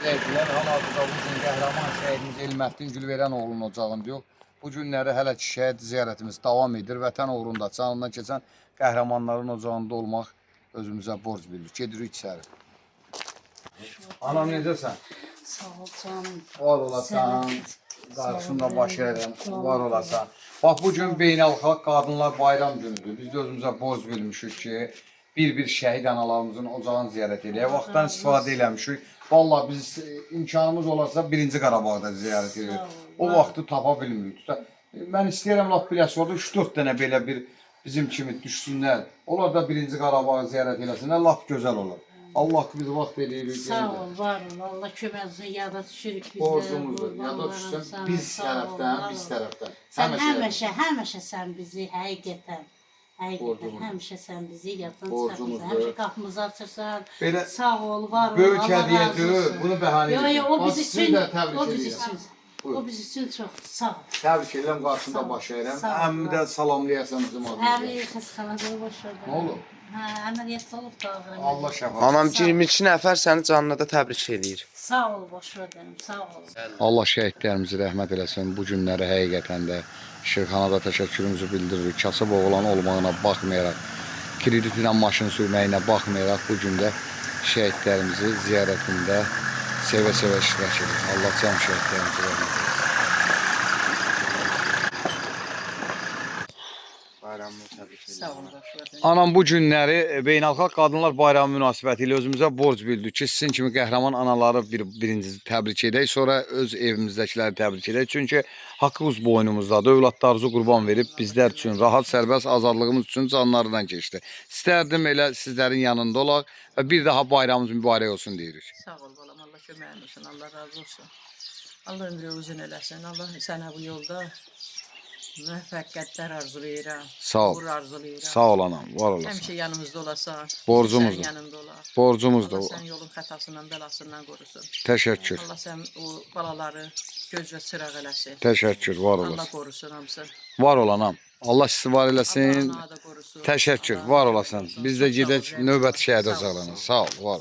Hal-hazırda bugün qəhrəman şəhidimiz Elməddin Gülverənoğlu'nun ocağında yox. Bu günləri hələ ki şəhid ziyarətimiz davam edir. Vətən uğrunda canından keçən qəhrəmanların ocağında olmaq özümüzə borc bilirik. Gedirik içəri. Anam necəsən? Sağ ol canım. Var olasan. Qarşında baş əyirəm. Var olasan. Bax bugün beynəlxalq qadınlar bayram günüdür. Biz də özümüzə borc bilmişik ki, bir şəhid analarımızın ocağını ziyarət edək. Vaxtdan istifadə eləmişik. Vallahi biz imkanımız olarsa birinci Qarabağda ziyarət edirik. O vaxtı tapa bilmirik. Mən istəyirəm laf biləsi orada 3-4 dənə belə bir bizim kimi düşsünlər. Onlar da birinci Qarabağı ziyarət eləsinlər. Laf gözəl olur. Allah biz vaxt eləyirik. Sağ ol, var ol. Allah köməyinizə yada düşürük bizdə. Borcumuzdur. Yada düşsün biz tərəfdən. Sən həmişə sən bizi həqiqətən. Həmişə sən bizi yaddan çıxarmısan. Həmişə qapımızı açırsan. Sağ ol, var ol. Böyük hədiyyədir. Bunu bəhanə edir. Yox, o biz üçün çox sağ ol. Təbrik edirəm, qarşında baş əyirəm. Əmmi də salamlayasan bizim adımızda. Əmi xəstəxanada boş ver. Nə olub? Hə, əməliyyat olub da ağır. Allah şəfa. Anam 22 nəfər səni canına da təbrik eləyir. Sağ ol, boş ver dedim, sağ ol. Allah şəhidlərimizi rəhmət eləsin. Bu günləri həqiqətən də Şirxana da təşəkkürümüzü bildiririk. Kasıb oğlan olmağına baxmayaraq, kredit ilə maşın sürməyinə baxmayaraq bu gündə şəhidlərimizi ziyarətində sevə-sevə iştirak edir. Allah can şəhidlərimizi rəhmət eləsin. Bayramını təbrik eləyir. Sağ ol, boş ver dedim. Anam bu günləri Beynəlxalq Qadınlar Bayramı münasibəti ilə özümüzə borc bildik ki, sizin kimi qəhrəman anaları birinci təbrik edək, sonra öz evimizdəkiləri təbrik edək. Çünki haqqımız boynumuzdadır, övladlarınızı qurban verib bizlər üçün, rahat, sərbəst azadlığımız üçün canlarından keçdi. İstərdim elə sizlərin yanında olaq və bir daha bayramımız mübarək olsun deyirik. Sağ ol balam, Allah köməyin olsun, Allah razı olsun. Allah ömrü uzun eləsin, Allah sənə bu yolda müvəffəqiyyətlər arzulayıram. Sağ ol. Uğur arzulayıram. Sağ ol anam, var olasın. Həmişə yanımızda olasan. Borcumuzdur. Sən yanımda olar. Borcumuzdur. Allah sənin yolun xətasından, bəlasından qorusun. Təşəkkür. Allah sən o balaları göz və çıraq eləsin. Təşəkkür, var Allah olasın. qorusun hamısı. Var ol anam. Allah sizi var eləsin. Allah ana da qorusun. Təşəkkür, Allah var razı olasan. olsun. Biz də Çox sağ ol, gedək Rəhmət. növbəti şəhid Sağ ol. ocağına. Sağ ol, var ol.